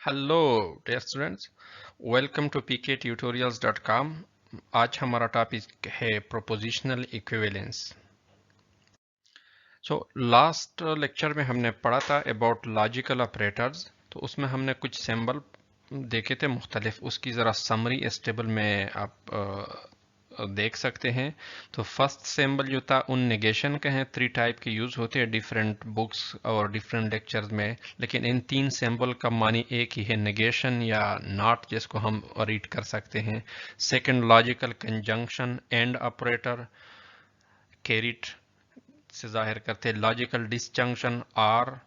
Hello dear students, welcome to pktutorials.com। आज हमारा topic है प्रोपोजिशनल इक्विवेलेंस। लास्ट लेक्चर में हमने पढ़ा था अबाउट लॉजिकल ऑपरेटर्स। तो उसमें हमने कुछ सिंबल देखे थे मुख्तलिफ, उसकी ज़रा समरी इस टेबल में आप देख सकते हैं। तो फर्स्ट सिंबल जो था उन नेगेशन के हैं, 3 टाइप के यूज होते हैं डिफरेंट बुक्स और डिफरेंट लेक्चर्स में, लेकिन इन 3 सिंबल का मानी एक ही है, नेगेशन या नॉट, जिसको हम रीड कर सकते हैं। Second logical conjunction, and operator, caret से जाहिर करते हैं। लॉजिकल डिसजंक्शन, आर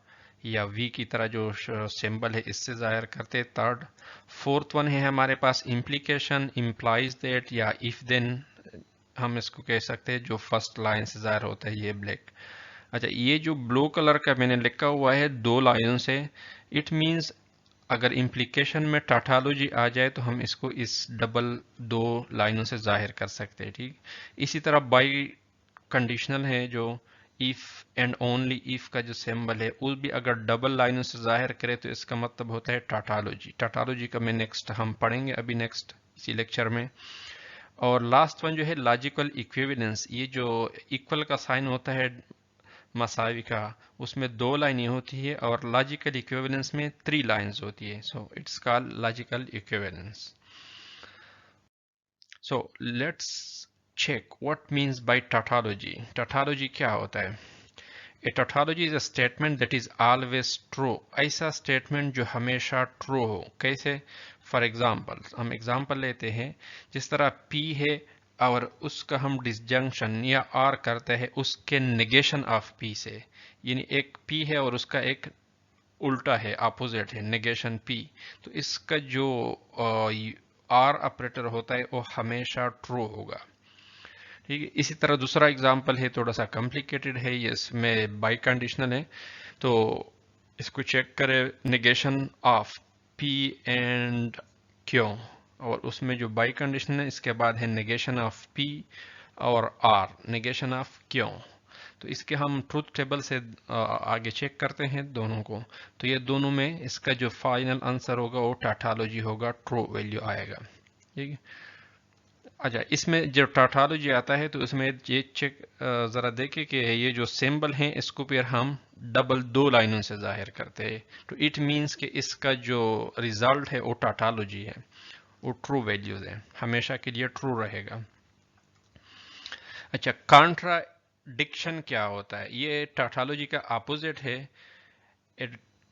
या वी की तरह जो सिंबल है इससे जाहिर करते हैं। थर्ड फोर्थ वन है हमारे पास इम्प्लीकेशन, इम्प्लाइज दैट या इफ देन, हम इसको कह सकते हैं, जो फर्स्ट लाइन से जाहिर होता है, ये ब्लैक। अच्छा, ये जो ब्लू कलर का मैंने लिखा हुआ है 2 लाइनों से, इट मींस अगर इम्प्लीकेशन में टाटोलॉजी आ जाए तो हम इसको इस डबल 2 लाइनों से जाहिर कर सकते हैं। ठीक, इसी तरह बाई कंडीशनल है, जो इफ एंड ओनली इफ का जो सिंबल है, वो भी अगर डबल लाइनों से जाहिर करे तो इसका मतलब होता है टाटोलॉजी। टाटोलॉजी का मैं नेक्स्ट हम पढ़ेंगे अभी नेक्स्ट इसी लेक्चर में। और लास्ट वन जो है लॉजिकल इक्विवेलेंस, ये जो इक्वल का साइन होता है मसावी का, उसमें 2 लाइनें होती है और लॉजिकल इक्विवेलेंस में 3 लाइंस होती है। So it's called logical equivalence. So let's check what means by tautology. Tautology क्या होता है? A tautology is a statement that is always true. ऐसा statement जो हमेशा true हो। कैसे? For example, हम example लेते हैं, जिस तरह P है और उसका हम disjunction या R करते हैं उसके negation of P से, यानी एक P है और उसका एक उल्टा है, opposite है, negation P, तो इसका जो R ऑपरेटर होता है वो हमेशा true होगा। ठीक है, इसी तरह दूसरा एग्जांपल है, थोड़ा सा कॉम्प्लिकेटेड है, ये इसमें बाई कंडीशनल है। तो इसको चेक करें, नेगेशन ऑफ पी एंड क्यों, और उसमें जो बाई कंडीशनल है इसके बाद है नेगेशन ऑफ पी और आर, नेगेशन ऑफ क्यों। तो इसके हम ट्रूथ टेबल से आगे चेक करते हैं दोनों को। तो ये दोनों में इसका जो फाइनल आंसर होगा वो टाटोलॉजी होगा, ट्रू वैल्यू आएगा। ठीक है। अच्छा, इसमें जो टाटोलॉजी आता है तो इसमें ये चेक ज़रा देखें कि ये जो सिंबल हैं इसको फिर हम डबल 2 लाइनों से जाहिर करते हैं। तो इट मींस कि इसका जो रिजल्ट है वो टाटोलॉजी है, वो ट्रू वैल्यूज है, हमेशा के लिए ट्रू रहेगा। अच्छा, कॉन्ट्राडिक्शन क्या होता है? ये टाटोलॉजी का अपोजिट है।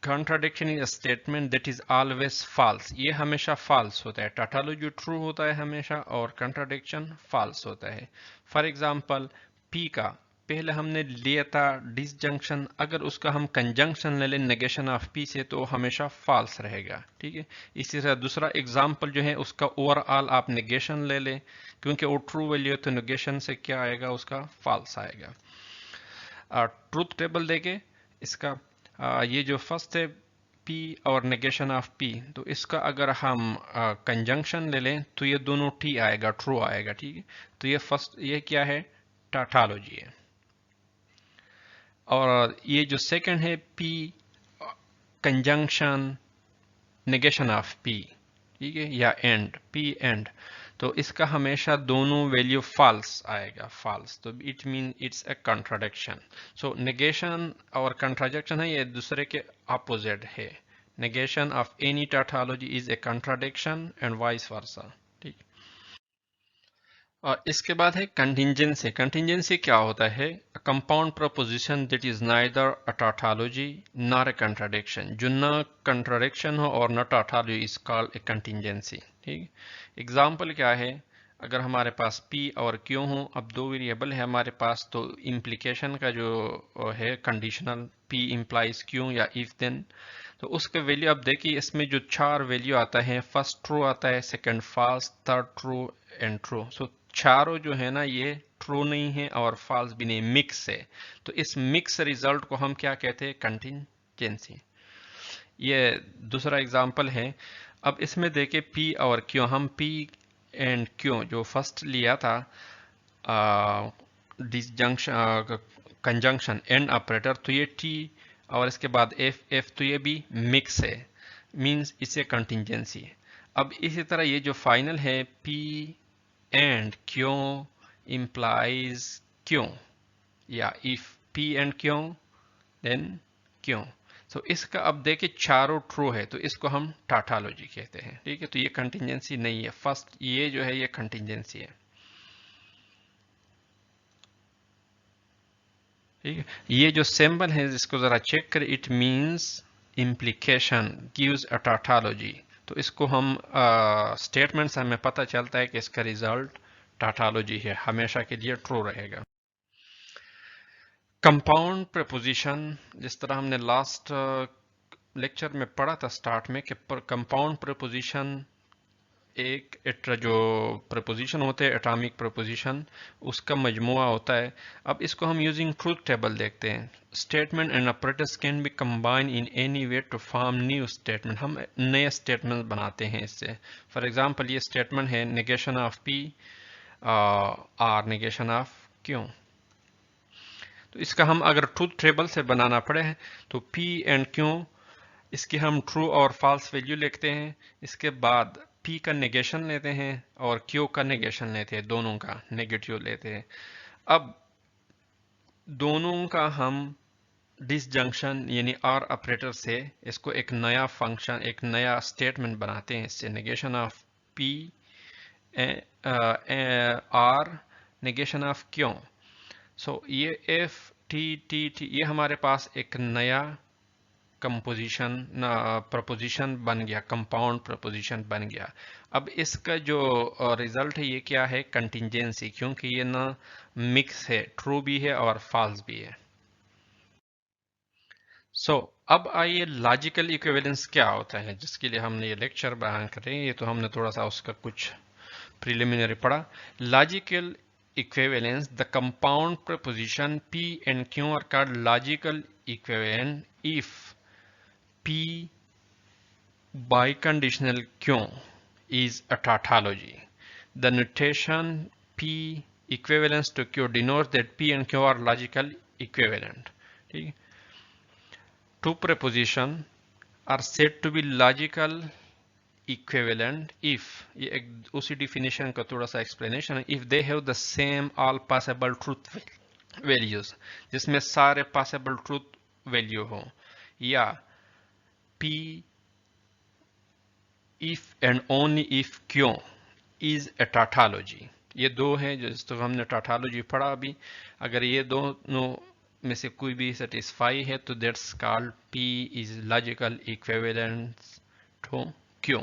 Contradiction is a statement that is always false. ये हमेशा false होता है। टाटोलॉजी ट्रू होता है हमेशा और contradiction false होता है। फॉर एग्जाम्पल, P का पहले हमने लिया था डिसजंक्शन, अगर उसका हम कंजंक्शन ले लें नेगेशन ऑफ P से तो हमेशा false रहेगा। ठीक है। इसी तरह दूसरा एग्जाम्पल जो है उसका ओवरऑल आप नेगेशन ले लें, क्योंकि वो ट्रू वैल्यू है तो नेगेशन से क्या आएगा, उसका false आएगा। ट्रूथ टेबल देके इसका ये जो फर्स्ट है P और नेगेशन ऑफ P, तो इसका अगर हम कंजंक्शन ले लें तो ये दोनों T आएगा, ट्रू आएगा। ठीक है। तो ये फर्स्ट, ये क्या है, टाटोलॉजी है। और ये जो सेकंड है P conjunction negation of P, ठीक है, या एंड, P एंड, तो इसका हमेशा दोनों वैल्यू फॉल्स आएगा, फॉल्स। तो it mean it's a contradiction. So negation और कॉन्ट्राडिक्शन है, ये दूसरे के अपोजिट है। Negation of any tautology is a contradiction and vice versa. ठीक। और इसके बाद है कंटिंजेंसी। कंटिंजेंसी क्या होता है? Compound proposition that is neither a tautology nor a contradiction, जो न कंट्राडिक्शन हो और न tautology, is called a contingency. ठीक। एग्जाम्पल क्या है? अगर हमारे पास P और Q हो, अब 2 वेरिएबल है हमारे पास, तो इम्प्लीकेशन का जो है कंडीशनल P इम्प्लाइज Q या इफ देन, तो उसके वैल्यू आप देखिए, इसमें जो 4 वैल्यू आता है, फर्स्ट ट्रू आता है, second false, third true and true. So चारों जो है ना ये ट्रू नहीं है और फॉल्स भी नहीं, मिक्स है। तो इस मिक्स रिजल्ट को हम क्या कहते हैं? कंटिंजेंसी। ये दूसरा एग्जांपल है। अब इसमें देखे P और Q, हम P एंड Q जो फर्स्ट लिया था डिसजंक्शन कंजंक्शन एंड ऑपरेटर, तो ये T और इसके बाद F, तो ये भी मिक्स है। मीन्स इसे कंटिंजेंसी है। अब इसी तरह ये जो फाइनल है P एंड क्यों implies क्यों, या if P एंड क्यों देन क्यों। सो इसका अब देखे चारों ट्रू है तो इसको हम टाटालॉजी कहते हैं, ठीक है। तो ये कंटिंजेंसी नहीं है, फर्स्ट ये जो है ये कंटिंजेंसी है, ठीक है। ये जो सिंबल है इसको जरा चेक करें, it means implication gives a tautology। तो इसको हम स्टेटमेंट से हमें पता चलता है कि इसका रिजल्ट टाटालॉजी है, हमेशा के लिए ट्रू रहेगा। कंपाउंड प्रपोजिशन, जिस तरह हमने लास्ट लेक्चर में पढ़ा था स्टार्ट में कि कंपाउंड प्रपोजिशन एक जो प्रपोजिशन होते हैं एटॉमिक प्रपोजिशन उसका मजमुआ होता है। अब इसको हम यूजिंग ट्रूथ टेबल देखते हैं। Statement and operators can be combine in any way to form new statement. हम नए स्टेटमेंट बनाते हैं इससे। फॉर एग्जांपल ये स्टेटमेंट है negation of P or negation of Q. तो इसका हम अगर ट्रूथ टेबल से बनाना पड़े तो पी एंड क्यों इसकी हम ट्रू और फॉल्स वैल्यू लिखते हैं। इसके बाद P का नेगेशन लेते हैं और Q का नेगेशन लेते हैं, दोनों का नेगेटिव लेते हैं। अब दोनों का हम डिसजंक्शन यानी आर ऑपरेटर से इसको एक नया फंक्शन एक नया स्टेटमेंट बनाते हैं। इससे negation of P or negation of Q. So ये F T T T ये हमारे पास एक नया कंपोजिशन प्रपोजिशन बन गया, कंपाउंड प्रपोजिशन बन गया। अब इसका जो रिजल्ट है ये क्या है, कंटिंजेंसी, क्योंकि ये ना मिक्स है, ट्रू भी है और फॉल्स भी है। अब आइए लॉजिकल इक्विवेलेंस क्या होता है, जिसके लिए हमने ये लेक्चर बयान कर रहे हैं। ये तो हमने थोड़ा सा उसका कुछ प्रिलिमिनरी पढ़ा। Logical equivalence, the compound preposition P and Q are called logical equivalent if P biconditional Q is a tautology. The notation P equivalence to Q denotes that P and Q are logical equivalent. Two prepositions are said to be logical equivalent if, ये उसी definition का थोड़ा सा explanation है, if they have the same all possible truth values, जिसमें सारे possible truth value हो, या P if and only if Q is a tautology। ये दो हैं जिस तो हमने tautology पढ़ा अभी। अगर ये दोनों में से कोई भी satisfy है तो that's called P is logical equivalent to Q।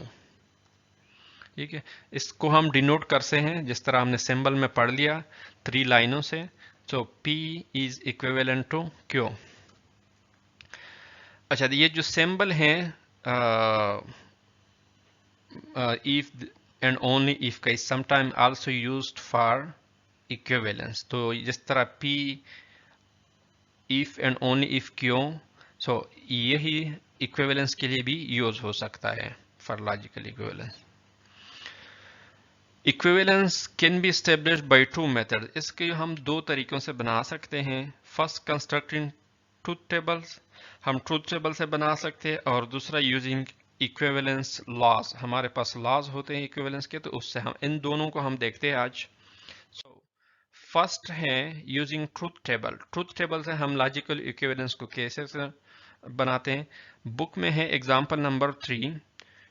ठीक है, इसको हम डिनोट करते हैं जिस तरह हमने सिंबल में पढ़ लिया 3 लाइनों से। So P is equivalent to Q। अच्छा, ये जो सिंबल है इफ एंड ओनली इफ का is sometime also used for equivalence. तो जिस तरह P if and only if Q, so यही इक्विवेलेंस के लिए भी यूज हो सकता है for logical equivalence. Equivalence can be established by two method. इसके हम दो तरीकों से बना सकते हैं। फर्स्ट कंस्ट्रक्टिंग ट्रूथ टेबल्स, हम ट्रूथ टेबल से बना सकते हैं, और दूसरा यूजिंग इक्विवेलेंस लॉज। हमारे पास लॉज होते हैं इक्विवेलेंस के, तो उससे हम इन दोनों को हम देखते हैं आज। फर्स्ट है using truth table. Truth table से हम लॉजिकल इक्विवेलेंस को कैसे बनाते हैं। बुक में है example number 3,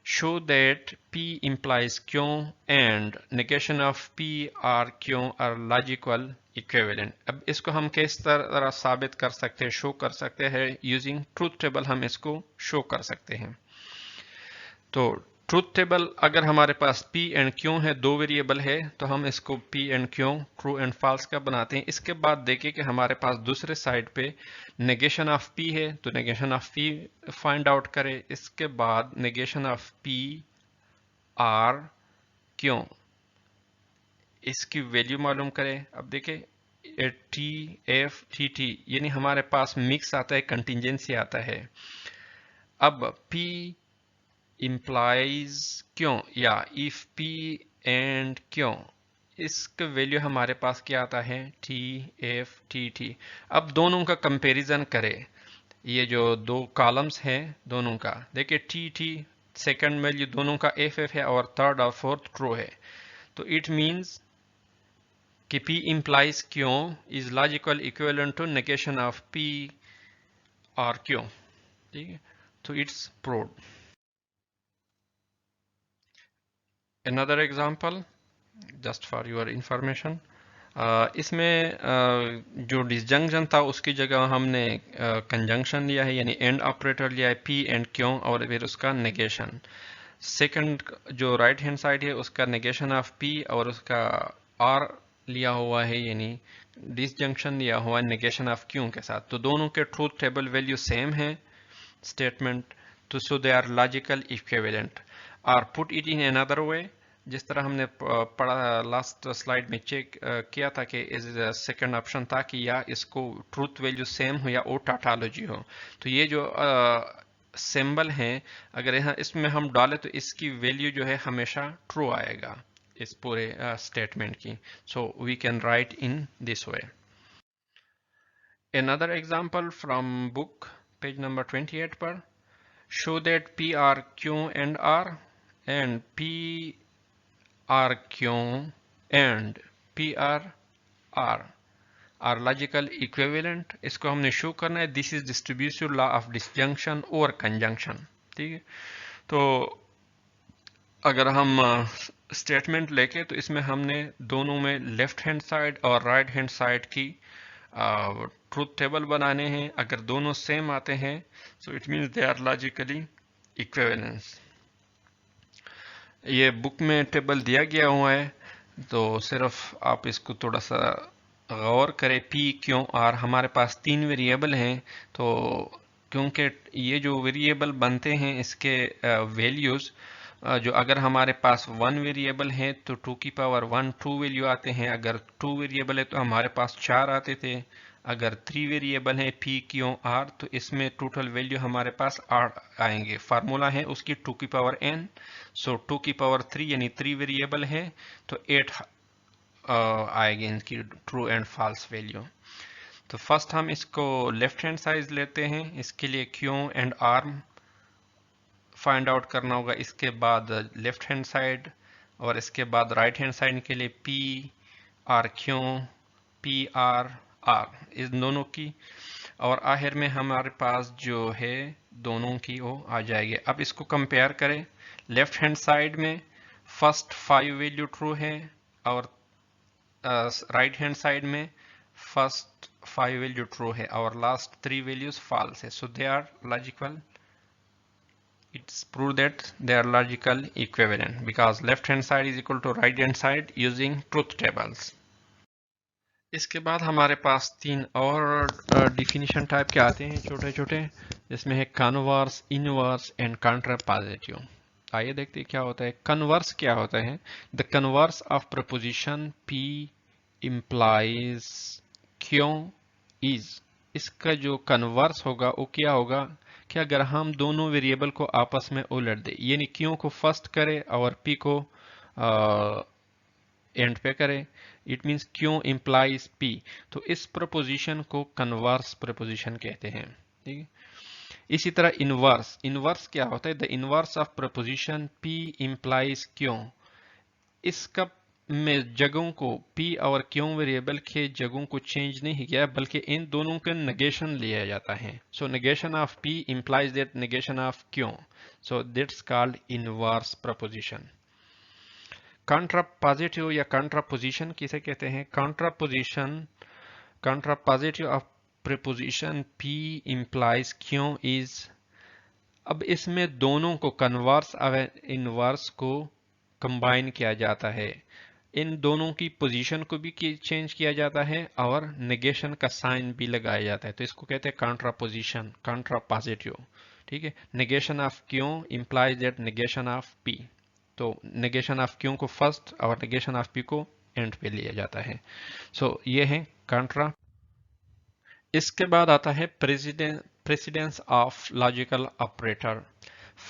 show that P implies Q and negation of P or Q are logical equivalent। अब इसको हम किस तरह साबित कर सकते हैं, शो कर सकते हैं। यूजिंग ट्रूथ टेबल हम इसको शो कर सकते हैं। तो ट्रूथ टेबल अगर हमारे पास P एंड Q है, दो वेरिएबल है, तो हम इसको P and Q true and false का बनाते हैं। इसके बाद देखें कि हमारे पास दूसरे साइड पे नेगेशन ऑफ P है, तो negation of P find out करें। इसके बाद negation of P R Q, इसकी वैल्यू मालूम करें। अब देखें T F T T यानी हमारे पास मिक्स आता है, कंटिंजेंसी आता है। अब P implies क्यों, या if P and क्यों, इसका वैल्यू हमारे पास क्या आता है, T F T T। अब दोनों का कंपैरिजन करें। ये जो दो कॉलम्स हैं दोनों का, देखिए टी टी सेकंड वैल्यू दोनों का एफ एफ है और थर्ड और फोर्थ ट्रू है, तो इट मीन्स कि P implies Q is logical equivalent to negation of P or Q, ठीक है, तो it's proved. Another example, just for your information, इसमें जो डिसजंक्शन था उसकी जगह हमने कंजंक्शन लिया है, यानी एंड ऑपरेटर लिया है P एंड Q और फिर उसका नेगेशन. सेकंड जो राइट हैंड साइड है उसका नेगेशन ऑफ P और उसका R लिया हुआ है, यानी डिसजंक्शन लिया हुआ है नेगेशन ऑफ Q के साथ. तो दोनों के ट्रूथ टेबल वैल्यू सेम है स्टेटमेंट, तो सो दे आर लॉजिकल इक्विवेलेंट. और put it in another way, जिस तरह हमने पढ़ा लास्ट स्लाइड में चेक किया था कि इस सेकंड ऑप्शन था कि या इसको ट्रूथ वैल्यू सेम हो या ओ टाटोलॉजी हो. तो ये जो सिंबल है अगर यहाँ इसमें हम डालें तो इसकी वैल्यू जो है हमेशा ट्रू आएगा इस पूरे स्टेटमेंट की. So we can write in this way. Another example from book page number 28 पर, show that P R Q and R and P R Q and P R R are logical equivalent. इसको हमने show करना है. This is distributive law of disjunction or conjunction, ठीक है. तो अगर हम स्टेटमेंट लेके तो इसमें हमने दोनों में लेफ्ट हैंड साइड और राइट हैंड साइड की ट्रूथ टेबल बनाने हैं. अगर दोनों सेम आते हैं so it means they are logically equivalence. ये बुक में टेबल दिया गया हुआ है, तो सिर्फ आप इसको थोड़ा सा गौर करें. पी क्यों आर हमारे पास तीन वेरिएबल हैं, तो क्योंकि ये जो वेरिएबल बनते हैं इसके वैल्यूज़ जो अगर हमारे पास वन वेरिएबल है तो 2 की पावर 1 2 वैल्यू आते हैं. अगर 2 वेरिएबल है तो हमारे पास 4 आते थे. अगर 3 वेरिएबल है पी क्यू आर तो इसमें टोटल वैल्यू हमारे पास 8 आएंगे. फार्मूला है उसकी 2 की पावर n, सो 2 की पावर 3 यानी 3 वेरिएबल है तो 8 आएगी इनकी ट्रू एंड फॉल्स वैल्यू. तो फर्स्ट हम इसको लेफ्ट हैंड साइड लेते हैं. इसके लिए Q and R find out करना होगा. इसके बाद लेफ्ट हैंड साइड और इसके बाद राइट हैंड साइड के लिए P or Q P or R इस दोनों की, और आखिर में हमारे पास जो है दोनों की वो आ जाएगी. अब इसको कंपेयर करें. लेफ्ट हैंड साइड में फर्स्ट 5 वैल्यू ट्रू है और राइट हैंड साइड में फर्स्ट 5 वैल्यू ट्रू है और लास्ट 3 वैल्यूज फॉल्स है. So they are logical. It's proved that they are logical equivalent because left hand side is equal to right hand side using truth tables. इसके बाद हमारे पास तीन और definition type के आते हैं छोटे छोटे, जिसमें है कन्वर्स, इनवर्स एंड कंट्रापोजिटिव. आइए देखते हैं क्या होता है. कन्वर्स क्या होता है? The converse of proposition P implies Q is. इसका जो कन्वर्स होगा वो क्या होगा कि अगर हम दोनों वेरिएबल को आपस में उलट दे, यानी Q को फर्स्ट करे और P को एंड पे करे, it means Q implies P. तो इस प्रपोजिशन को कन्वर्स प्रपोजिशन कहते हैं, ठीक है. इसी तरह इनवर्स. इनवर्स क्या होता है? The inverse of proposition P implies Q. इसका में जगहों को P और Q वेरिएबल के जगहों को चेंज नहीं किया बल्कि इन दोनों का नेगेशन लिया जाता है. So negation of P implies that negation of Q. So that's called inverse proposition. Contrapositive या कंट्रापोजिशन किसे कहते हैं? Contrapositive of proposition P implies Q is. अब इसमें दोनों को कन्वर्स और इनवर्स को कंबाइन किया जाता है. इन दोनों की पोजीशन को भी चेंज किया जाता है और नेगेशन का साइन भी लगाया जाता है. तो इसको कहते हैं कंट्रापोजिशन, कंट्रापोजिटिव, ठीक है. Negation of Q implies that negation of P. तो नेगेशन ऑफ Q को फर्स्ट और नेगेशन ऑफ P को एंड पे लिया जाता है. सो ये है कंट्रा. इसके बाद आता है precedence of logical operator.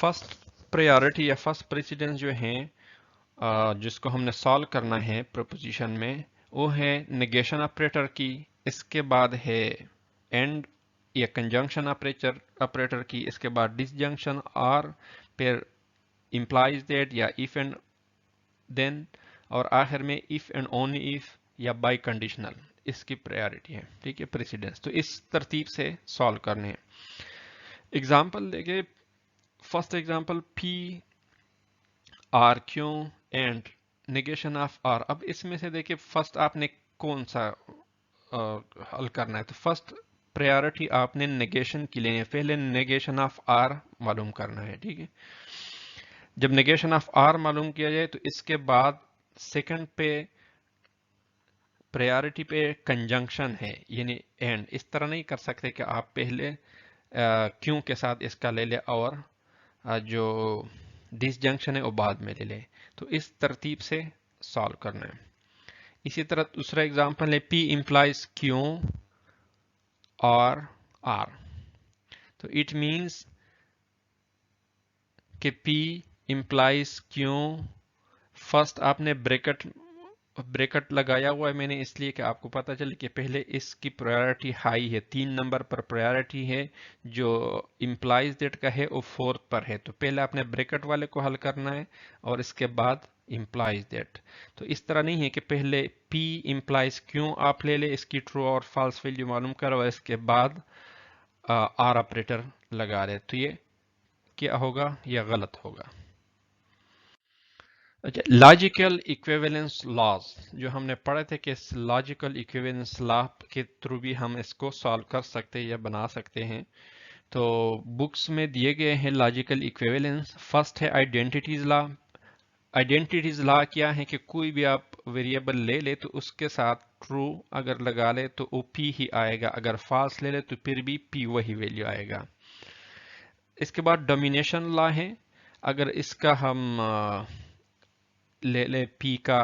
First priority या फर्स्ट प्रेसिडेंस जो है जिसको हमने सॉल्व करना है प्रपोजिशन में, वो है नेगेशन ऑपरेटर की. इसके बाद है एंड या कंजंक्शन ऑपरेटर की, इसके बाद डिसजंक्शन और फिर implies that या if and then, और आखिर में if and only if या by conditional, इसकी प्रायोरिटी है, ठीक है, प्रेसिडेंस। तो इस तरतीब से सॉल्व करने हैं। एग्जाम्पल देखे, first example P R Q and negation of R। अब इसमें से देखिए फर्स्ट आपने कौन सा हल करना है। तो फर्स्ट प्रायोरिटी आपने नेगेशन की लेनी है, पहले नेगेशन ऑफ R मालूम करना है, ठीक है। जब नेगेशन ऑफ R मालूम किया जाए तो इसके बाद सेकंड पे प्रायोरिटी पे कंजंक्शन है, यानी एंड। इस तरह नहीं कर सकते कि आप पहले क्यों के साथ इसका ले ले और जो डिसजंक्शन है वो बाद में ले ले। तो इस तरतीब से सॉल्व करना है। इसी तरह दूसरा एग्जांपल है P implies Q और R। तो इट मींस कि P implies Q, फर्स्ट आपने ब्रैकेट लगाया हुआ है मैंने इसलिए कि आपको पता चले कि पहले इसकी प्रायोरिटी हाई है, 3 नंबर पर प्रायोरिटी है, जो इम्प्लाइज दैट का है वो 4th पर है। तो पहले आपने ब्रैकेट वाले को हल करना है और इसके बाद इम्प्लाइज दैट। तो इस तरह नहीं है कि पहले P इम्प्लाइज क्यों आप ले ले, इसकी ट्रू और फॉल्स वैल्यू मालूम करो, इसके बाद R ऑपरेटर लगा रहे। तो ये क्या होगा, यह गलत होगा। अच्छा, लॉजिकल इक्विवेलेंस लॉज जो हमने पढ़े थे कि लॉजिकल इक्विवेलेंस लॉ के थ्रू भी हम इसको सॉल्व कर सकते हैं या बना सकते हैं। तो बुक्स में दिए गए हैं लॉजिकल इक्विवेलेंस। फर्स्ट है आइडेंटिटीज लॉ। आइडेंटिटीज लॉ क्या है कि कोई भी आप वेरिएबल ले ले तो उसके साथ ट्रू अगर लगा ले तो वो P ही आएगा, अगर फॉल्स ले ले तो फिर भी P वही वैल्यू आएगा। इसके बाद डोमिनेशन लॉ है। अगर इसका हम ले ले P का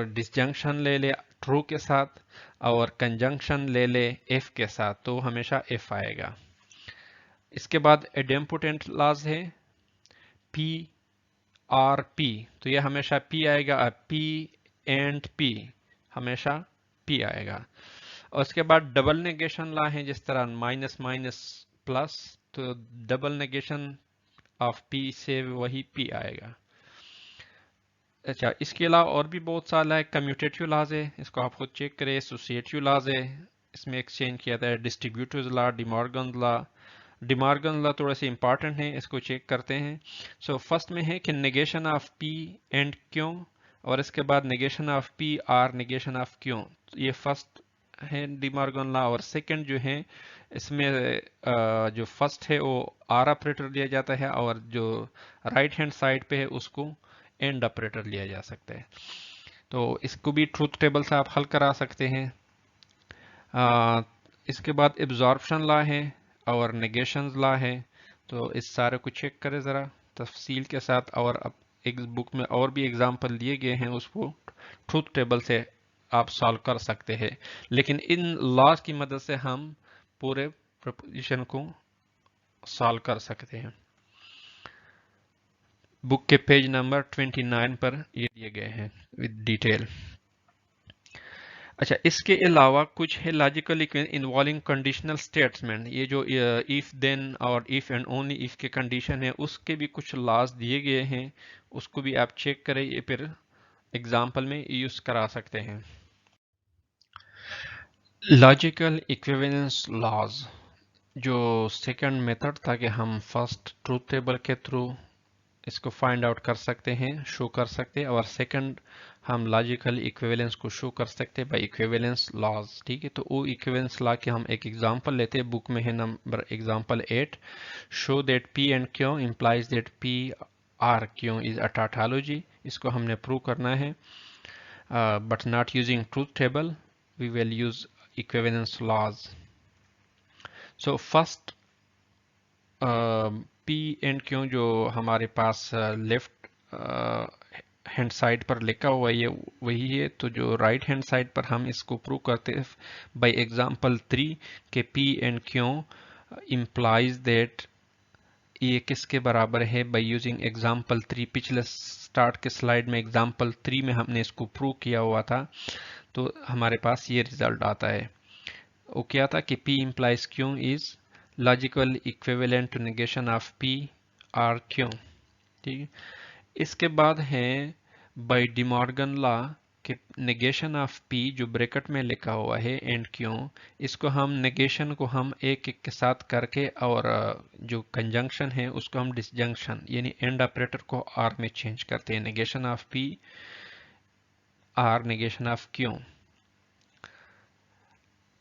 डिसजंक्शन ले ले ट्रू के साथ और कंजंक्शन ले ले F के साथ, तो हमेशा F आएगा। इसके बाद एडेम्पोटेंट लॉज है P और P, तो ये हमेशा P आएगा। P एंड P हमेशा P आएगा। और उसके बाद डबल नेगेशन लॉ है, जिस तरह माइनस माइनस प्लस, तो डबल नेगेशन ऑफ P से वही P आएगा। अच्छा, इसके अलावा और भी बहुत सारा है। कम्यूटेटिव लॉज है, इसको आप खुद चेक करें। एसोसिएटिव लॉज है, इसमें एक्सचेंज किया था। Distributive law, De Morgan law. De Morgan law थोड़े से इंपॉर्टेंट है, इसको चेक करते हैं। सो फर्स्ट में है कि negation of P and Q, और इसके बाद negation of P or negation of Q। ये फर्स्ट है डिमॉर्गन लॉ। और सेकंड जो है इसमें जो फर्स्ट है वो आर ऑपरेटर लिया जाता है, और जो राइट हैंड साइड पे है उसको एंड ऑपरेटर लिया जा सकता है। तो इसको भी ट्रूथ टेबल से आप हल करा सकते हैं। इसके बाद एब्जॉर्प्शन लॉ है और नेगेशन लॉ है। तो इस सारे को चेक करें ज़रा तफसील के साथ। और अब एक बुक में और भी एग्जाम्पल दिए गए हैं, उसको ट्रूथ टेबल से आप सॉल्व कर सकते हैं। लेकिन इन लॉज की मदद से हम पूरे प्रोपोजिशन को सॉल्व कर सकते हैं। बुक के पेज नंबर 29 पर ये दिए गए हैं विद डिटेल। अच्छा, इसके अलावा कुछ है logical equation involving conditional statement. ये जो इफ देन और इफ एंड ओनली इफ के कंडीशन है, उसके भी कुछ लॉज दिए गए हैं, उसको भी आप चेक करें, ये फिर एग्जाम्पल में यूज करा सकते हैं। लॉजिकल इक्विवेलेंस लॉज, जो सेकंड मेथड था कि हम फर्स्ट ट्रूथ टेबल के थ्रू इसको फाइंड आउट कर सकते हैं, शो कर सकते हैं, और सेकंड हम लॉजिकल इक्विवेलेंस को शो कर सकते हैं बाय इक्विवेलेंस लॉज। ठीक है, तो वो इक्विवेलेंस लॉ के हम एक एग्जांपल लेते हैं। बुक में है number example 8। Show that P and Q implies that P R Q is a tautology। इसको हमने प्रूव करना है, but not using truth table, we will use equivalence laws. So first P and Q जो हमारे पास left hand side पर लिखा हुआ है, ये वही है। तो जो राइट हैंड साइड पर हम इसको प्रूव करते हैं बाय एग्जांपल 3 के P and Q implies that ये किसके बराबर है, बाय यूजिंग एग्जांपल 3। पिछले स्टार्ट के स्लाइड में एग्जांपल 3 में हमने इसको प्रूव किया हुआ था। तो हमारे पास ये रिजल्ट आता है। वो क्या था कि P implies Q is logical equivalent to negation of P or Q। ठीक है। इसके बाद है बाय डिमॉर्गन लॉ कि नेगेशन ऑफ P जो ब्रैकेट में लिखा हुआ है एंड Q, इसको हम नेगेशन को हम एक एक के साथ करके और जो कंजंक्शन है उसको हम डिसजंक्शन यानी एंड ऑपरेटर को आर में चेंज करते हैं। Negation of P or negation of Q।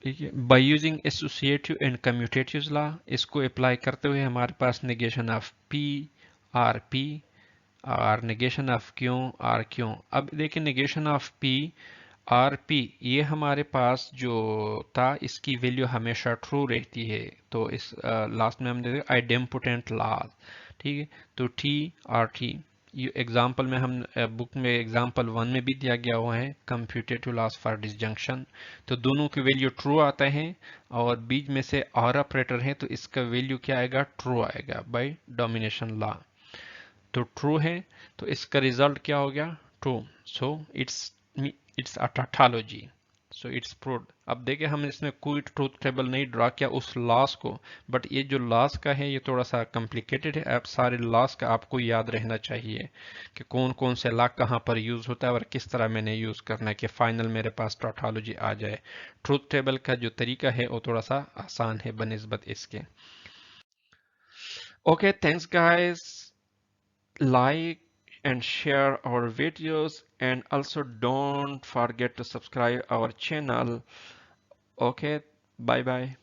ठीक है। By using associative and commutative law, इसको अप्लाई करते हुए हमारे पास negation of P are P और नेगेशन ऑफ क्यों आर क्यों। अब देखिए negation of P R P, ये हमारे पास जो था इसकी वैल्यू हमेशा ट्रू रहती है। तो इस लास्ट में हम देखते आइडेम्पोटेंट लॉ। ठीक है। तो टी आर टी, ये एग्जाम्पल में हम बुक में एग्जाम्पल 1 में भी दिया गया हुआ है कंप्यूटेटिव लॉस फॉर डिसजंक्शन। तो दोनों की वैल्यू ट्रू आता है और बीच में से और ऑपरेटर है तो इसका वैल्यू क्या आएगा, ट्रू आएगा बाय डोमिनेशन लॉ। तो ट्रू है तो इसका रिजल्ट क्या हो गया, true. So it's a tautology, so it's proved. अब देखिए हम इसमें कोई ट्रूथ टेबल नहीं ड्रा किया उस लॉस को, बट ये जो लॉस का है ये थोड़ा सा कॉम्प्लिकेटेड है। आप सारे लॉस का आपको याद रहना चाहिए कि कौन कौन से लॉ कहाँ पर यूज होता है और किस तरह मैंने यूज करना है कि फाइनल मेरे पास टॉटोलॉजी आ जाए। ट्रूथ टेबल का जो तरीका है वो थोड़ा सा आसान है बनिस्बत इसके। Okay, thanks guys. Like and share our videos, and also don't forget to subscribe our channel. Okay, bye bye.